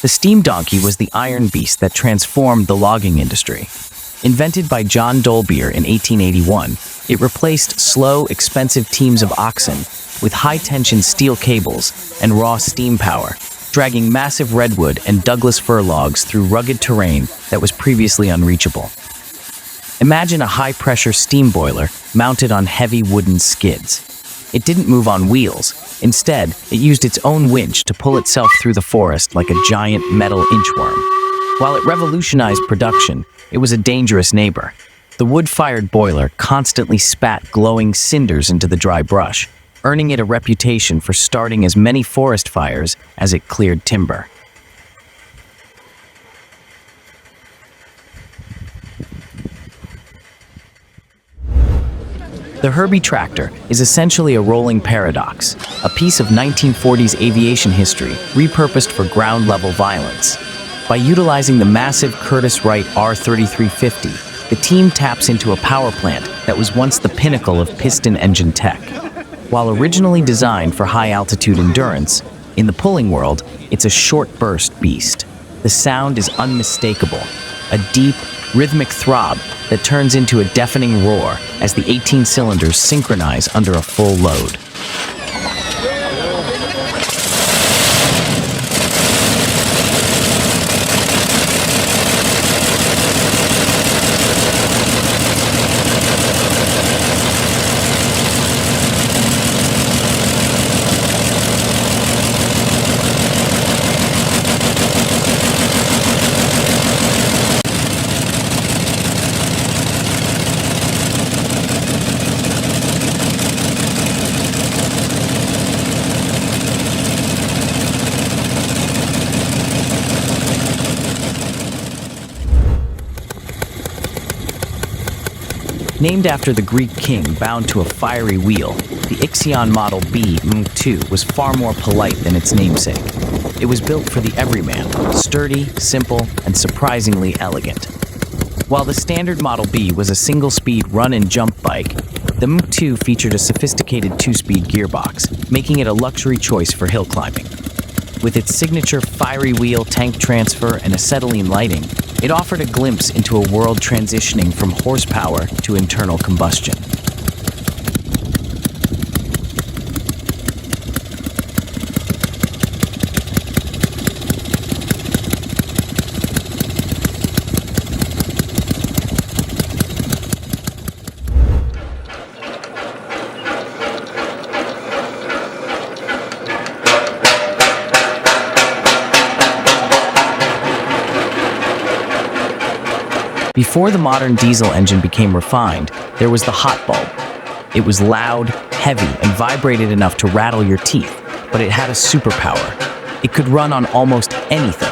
The steam donkey was the iron beast that transformed the logging industry. Invented by John Dolbear in 1881, it replaced slow, expensive teams of oxen with high-tension steel cables and raw steam power, dragging massive redwood and Douglas fir logs through rugged terrain that was previously unreachable. Imagine a high-pressure steam boiler mounted on heavy wooden skids. It didn't move on wheels. Instead, it used its own winch to pull itself through the forest like a giant metal inchworm. While it revolutionized production, it was a dangerous neighbor. The wood-fired boiler constantly spat glowing cinders into the dry brush, earning it a reputation for starting as many forest fires as it cleared timber. The Herbie tractor is essentially a rolling paradox, a piece of 1940s aviation history repurposed for ground-level violence. By utilizing the massive Curtiss-Wright R-3350, the team taps into a power plant that was once the pinnacle of piston engine tech. While originally designed for high-altitude endurance, in the pulling world, it's a short-burst beast. The sound is unmistakable, a deep, rhythmic throb that turns into a deafening roar as the 18 cylinders synchronize under a full load. Named after the Greek king bound to a fiery wheel, the IXION Model B MUNKTELL was far more polite than its namesake. It was built for the everyman, sturdy, simple, and surprisingly elegant. While the standard Model B was a single-speed run-and-jump bike, the MUNKTELL featured a sophisticated two-speed gearbox, making it a luxury choice for hill climbing. With its signature fiery wheel, tank transfer, and acetylene lighting, it offered a glimpse into a world transitioning from horsepower to internal combustion. Before the modern diesel engine became refined, there was the hot bulb. It was loud, heavy, and vibrated enough to rattle your teeth, but it had a superpower. It could run on almost anything.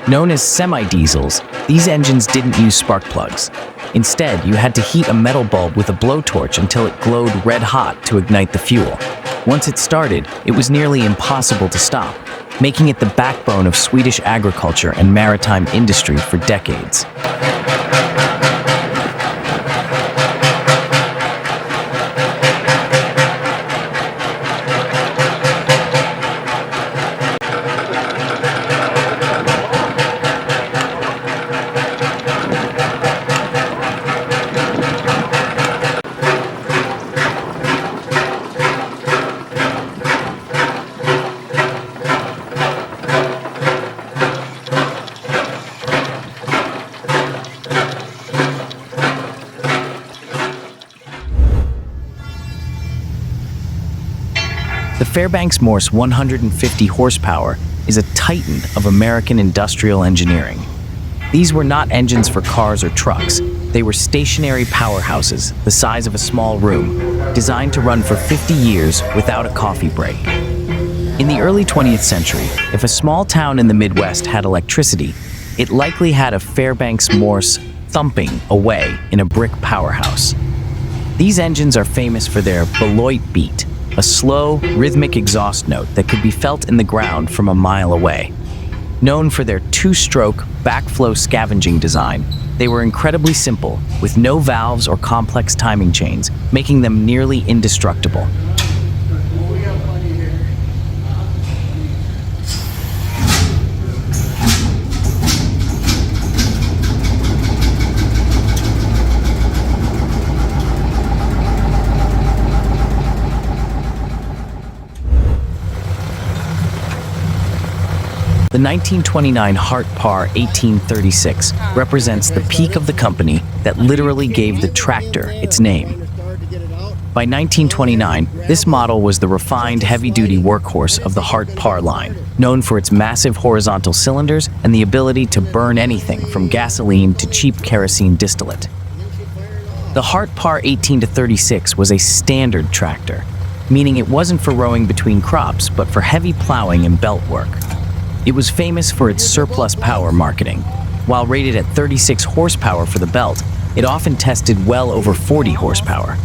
Known as semi-diesels, these engines didn't use spark plugs. Instead, you had to heat a metal bulb with a blowtorch until it glowed red hot to ignite the fuel. Once it started, it was nearly impossible to stop, making it the backbone of Swedish agriculture and maritime industry for decades. The FAIRBANKS MORSE 150 horsepower is a titan of American industrial engineering. These were not engines for cars or trucks. They were stationary powerhouses the size of a small room, designed to run for 50 years without a coffee break. In the early 20th century, if a small town in the Midwest had electricity, it likely had a FAIRBANKS MORSE thumping away in a brick powerhouse. These engines are famous for their Beloit beat, a slow, rhythmic exhaust note that could be felt in the ground from a mile away. Known for their two-stroke, backflow scavenging design, they were incredibly simple, with no valves or complex timing chains, making them nearly indestructible. The 1929 HART PARR 1836 represents the peak of the company that literally gave the tractor its name. By 1929, this model was the refined heavy-duty workhorse of the HART PARR line, known for its massive horizontal cylinders and the ability to burn anything from gasoline to cheap kerosene distillate. The HART PARR 18-36 was a standard tractor, meaning it wasn't for rowing between crops, but for heavy plowing and belt work. It was famous for its surplus power marketing. While rated at 36 horsepower for the belt, it often tested well over 40 horsepower.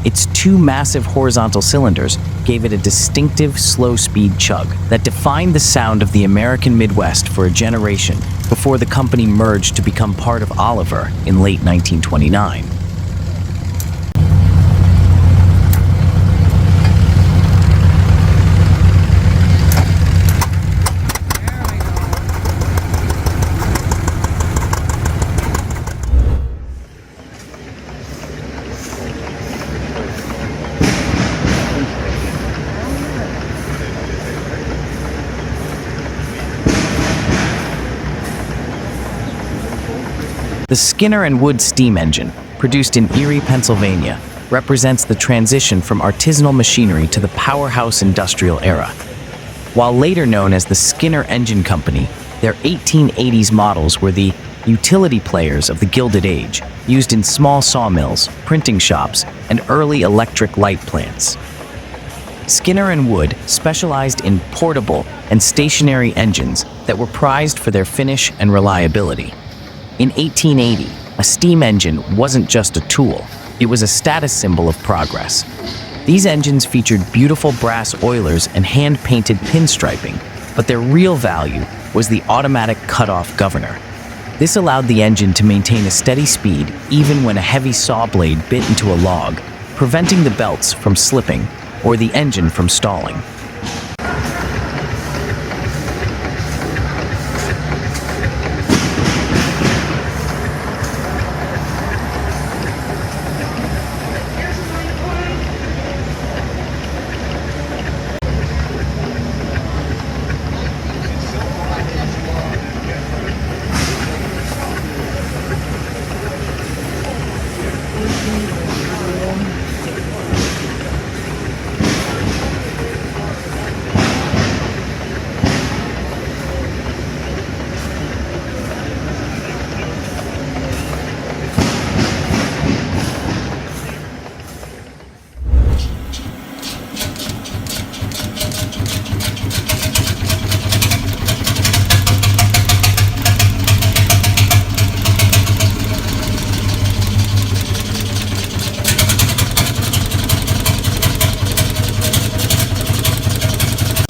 Its two massive horizontal cylinders gave it a distinctive slow-speed chug that defined the sound of the American Midwest for a generation before the company merged to become part of Oliver in late 1929. The Skinner and Wood steam engine, produced in Erie, Pennsylvania, represents the transition from artisanal machinery to the powerhouse industrial era. While later known as the Skinner Engine Company, their 1880s models were the utility players of the Gilded Age, used in small sawmills, printing shops, and early electric light plants. Skinner and Wood specialized in portable and stationary engines that were prized for their finish and reliability. In 1880, a steam engine wasn't just a tool, it was a status symbol of progress. These engines featured beautiful brass oilers and hand-painted pinstriping, but their real value was the automatic cut-off governor. This allowed the engine to maintain a steady speed even when a heavy saw blade bit into a log, preventing the belts from slipping or the engine from stalling.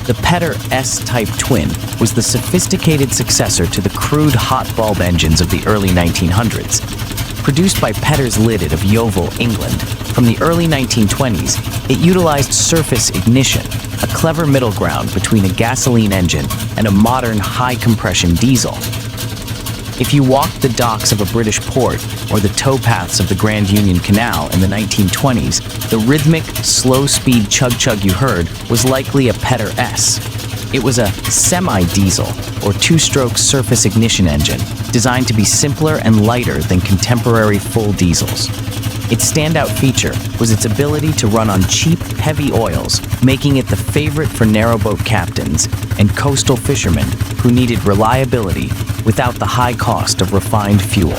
The Petter S-type twin was the sophisticated successor to the crude hot bulb engines of the early 1900s. Produced by Petter's Limited of Yeovil, England, from the early 1920s, it utilized surface ignition, a clever middle ground between a gasoline engine and a modern high-compression diesel. If you walked the docks of a British port or the towpaths of the Grand Union Canal in the 1920s, the rhythmic, slow-speed chug-chug you heard was likely a Petter S. It was a semi-diesel, or two-stroke surface ignition engine, designed to be simpler and lighter than contemporary full diesels. Its standout feature was its ability to run on cheap, heavy oils, making it the favorite for narrowboat captains and coastal fishermen who needed reliability without the high cost of refined fuel.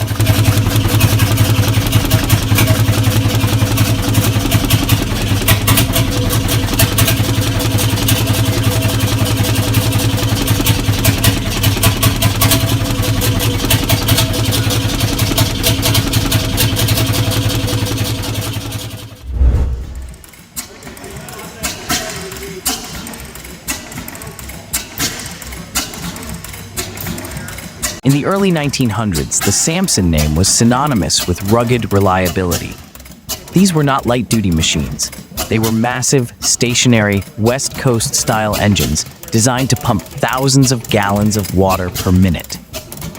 In the early 1900s, the SAMSON name was synonymous with rugged reliability. These were not light-duty machines. They were massive, stationary, West Coast-style engines designed to pump thousands of gallons of water per minute.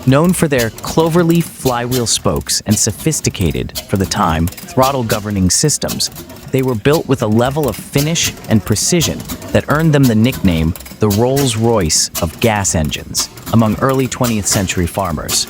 Known for their cloverleaf flywheel spokes and sophisticated, for the time, throttle governing systems, they were built with a level of finish and precision that earned them the nickname the the Rolls-Royce of gas engines among early 20th century farmers.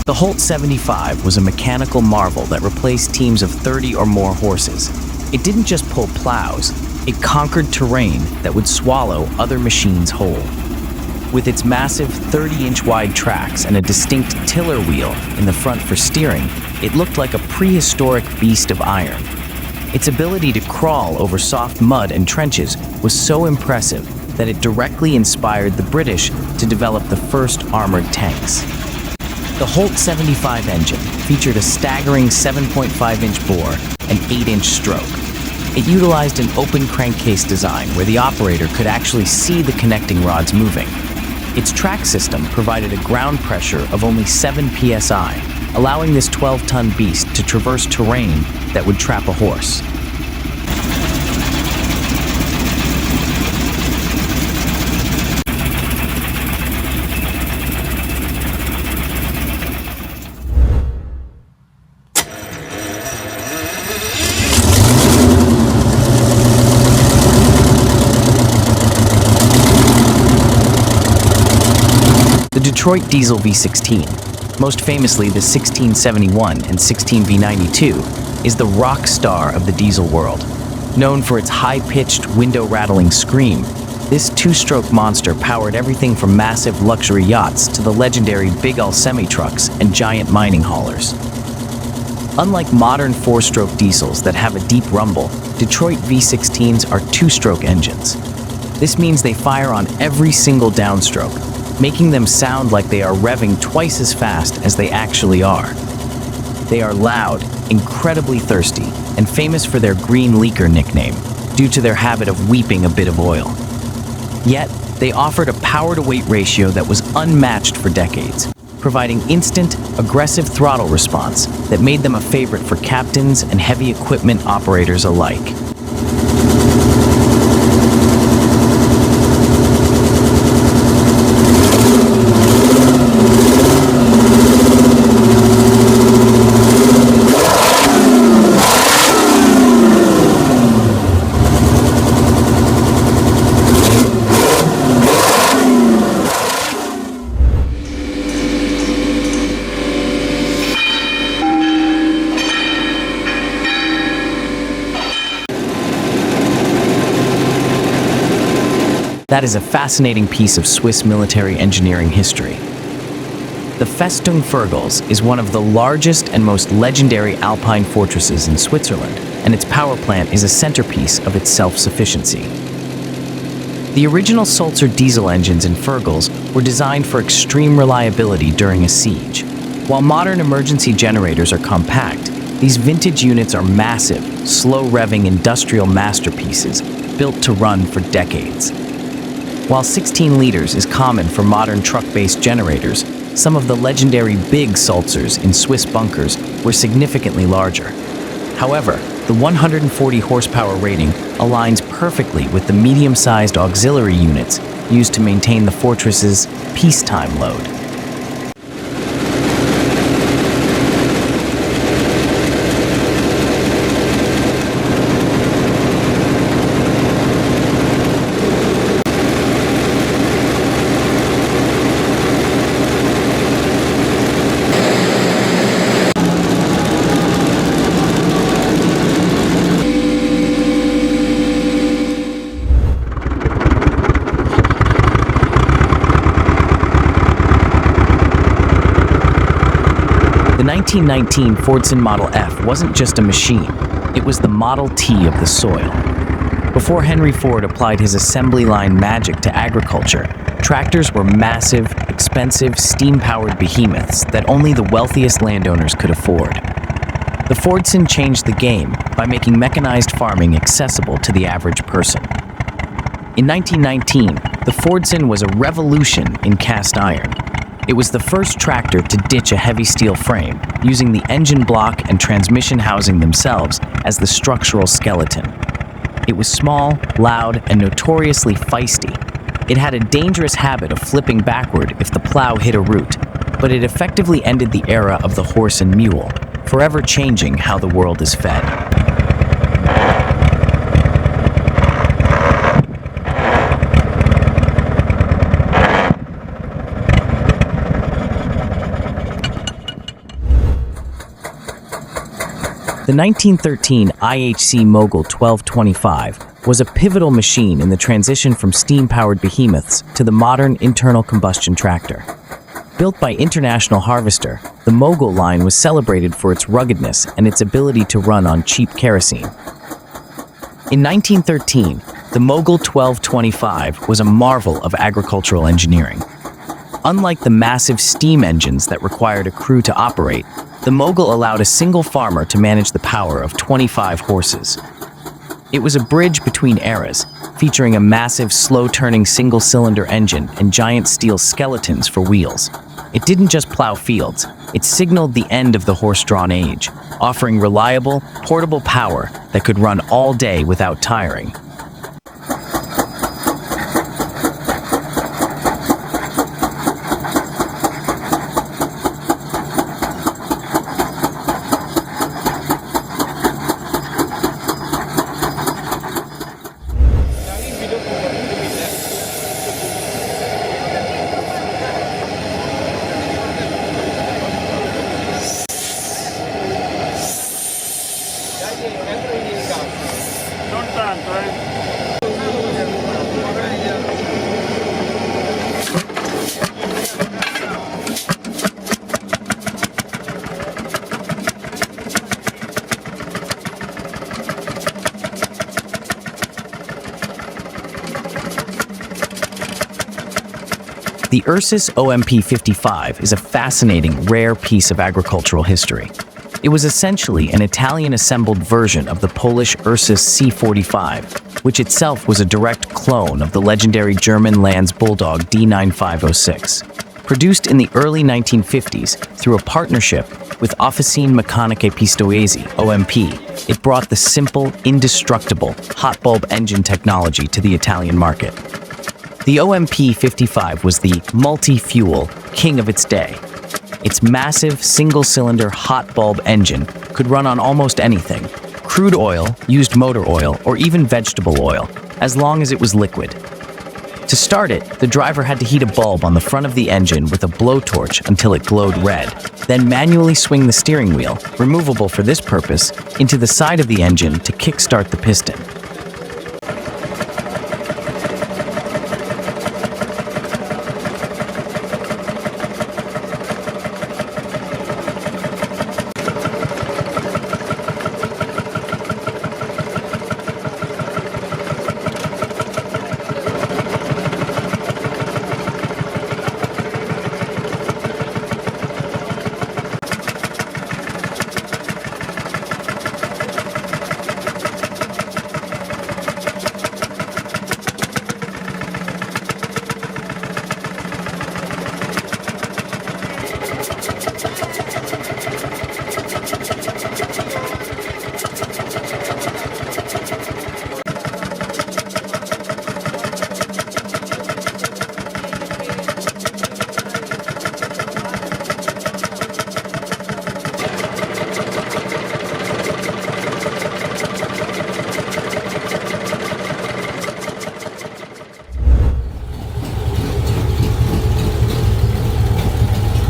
The Holt 75 was a mechanical marvel that replaced teams of 30 or more horses. It didn't just pull plows, it conquered terrain that would swallow other machines whole. With its massive 30-inch wide tracks and a distinct tiller wheel in the front for steering, it looked like a prehistoric beast of iron. Its ability to crawl over soft mud and trenches was so impressive that it directly inspired the British to develop the first armored tanks. The Holt 75 engine featured a staggering 7.5-inch bore and 8-inch stroke. It utilized an open crankcase design where the operator could actually see the connecting rods moving. Its track system provided a ground pressure of only 7 psi, allowing this 12-ton beast to traverse terrain that would trap a horse. The Detroit Diesel V16, most famously the 1671 and 16V92, is the rock star of the diesel world. Known for its high-pitched, window-rattling scream, this two-stroke monster powered everything from massive luxury yachts to the legendary big-hull semi-trucks and giant mining haulers. Unlike modern four-stroke diesels that have a deep rumble, Detroit V16s are two-stroke engines. This means they fire on every single downstroke, making them sound like they are revving twice as fast as they actually are. They are loud, incredibly thirsty, and famous for their green leaker nickname, due to their habit of weeping a bit of oil. Yet, they offered a power-to-weight ratio that was unmatched for decades, providing instant, aggressive throttle response that made them a favorite for captains and heavy equipment operators alike. That is a fascinating piece of Swiss military engineering history. The Festung Fürgels is one of the largest and most legendary alpine fortresses in Switzerland, and its power plant is a centerpiece of its self-sufficiency. The original Sulzer diesel engines in Fürgels were designed for extreme reliability during a siege. While modern emergency generators are compact, these vintage units are massive, slow-revving industrial masterpieces built to run for decades. While 16 liters is common for modern truck-based generators, some of the legendary big Sulzers in Swiss bunkers were significantly larger. However, the 140 horsepower rating aligns perfectly with the medium-sized auxiliary units used to maintain the fortress's peacetime load. The 1919 Fordson Model F wasn't just a machine, it was the Model T of the soil. Before Henry Ford applied his assembly line magic to agriculture, tractors were massive, expensive, steam-powered behemoths that only the wealthiest landowners could afford. The Fordson changed the game by making mechanized farming accessible to the average person. In 1919, the Fordson was a revolution in cast iron. It was the first tractor to ditch a heavy steel frame, using the engine block and transmission housing themselves as the structural skeleton. It was small, loud, and notoriously feisty. It had a dangerous habit of flipping backward if the plow hit a root, but it effectively ended the era of the horse and mule, forever changing how the world is fed. The 1913 IHC Mogul 1225 was a pivotal machine in the transition from steam-powered behemoths to the modern internal combustion tractor. Built by International Harvester, the Mogul line was celebrated for its ruggedness and its ability to run on cheap kerosene. In 1913, the Mogul 1225 was a marvel of agricultural engineering. Unlike the massive steam engines that required a crew to operate, the Mogul allowed a single farmer to manage the power of 25 horses. It was a bridge between eras, featuring a massive, slow-turning single-cylinder engine and giant steel skeletons for wheels. It didn't just plow fields, it signaled the end of the horse-drawn age, offering reliable, portable power that could run all day without tiring. The URSUS OMP-55 is a fascinating, rare piece of agricultural history. It was essentially an Italian-assembled version of the Polish URSUS C-45, which itself was a direct clone of the legendary German Lanz Bulldog D9506. Produced in the early 1950s through a partnership with Officine Meccaniche Pistoiesi, OMP, it brought the simple, indestructible, hot bulb engine technology to the Italian market. The OMP-55 was the multi-fuel king of its day. Its massive, single-cylinder hot bulb engine could run on almost anything: crude oil, used motor oil, or even vegetable oil, as long as it was liquid. To start it, the driver had to heat a bulb on the front of the engine with a blowtorch until it glowed red, then manually swing the steering wheel, removable for this purpose, into the side of the engine to kickstart the piston.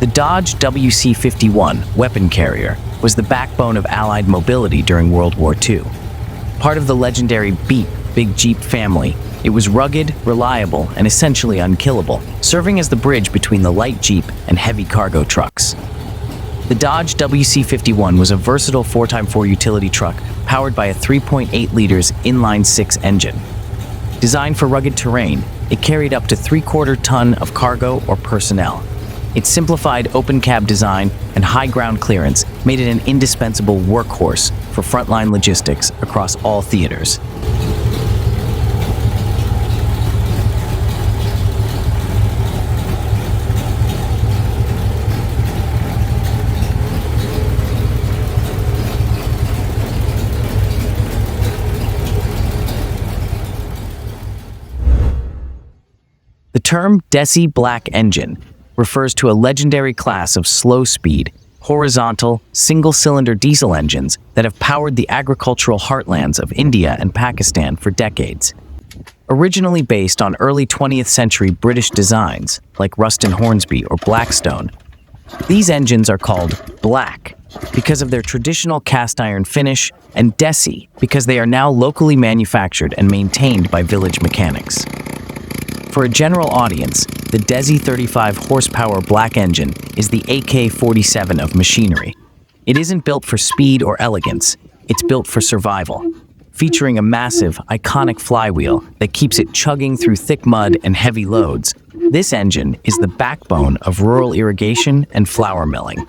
The Dodge WC-51 weapon carrier was the backbone of Allied mobility during World War II. Part of the legendary Beep Big Jeep family, it was rugged, reliable, and essentially unkillable, serving as the bridge between the light Jeep and heavy cargo trucks. The Dodge WC-51 was a versatile 4x4 utility truck powered by a 3.8 liters inline-six engine. Designed for rugged terrain, it carried up to 3/4 ton of cargo or personnel. Its simplified open cab design and high ground clearance made it an indispensable workhorse for frontline logistics across all theaters. term DESI black engine refers to a legendary class of slow-speed, horizontal, single-cylinder diesel engines that have powered the agricultural heartlands of India and Pakistan for decades. Originally based on early 20th century British designs like Ruston Hornsby or Blackstone, these engines are called black because of their traditional cast iron finish, and DESI because they are now locally manufactured and maintained by village mechanics. For a general audience, the DESI 35 horsepower black engine is the AK-47 of machinery. It isn't built for speed or elegance, it's built for survival. Featuring a massive, iconic flywheel that keeps it chugging through thick mud and heavy loads, this engine is the backbone of rural irrigation and flour milling.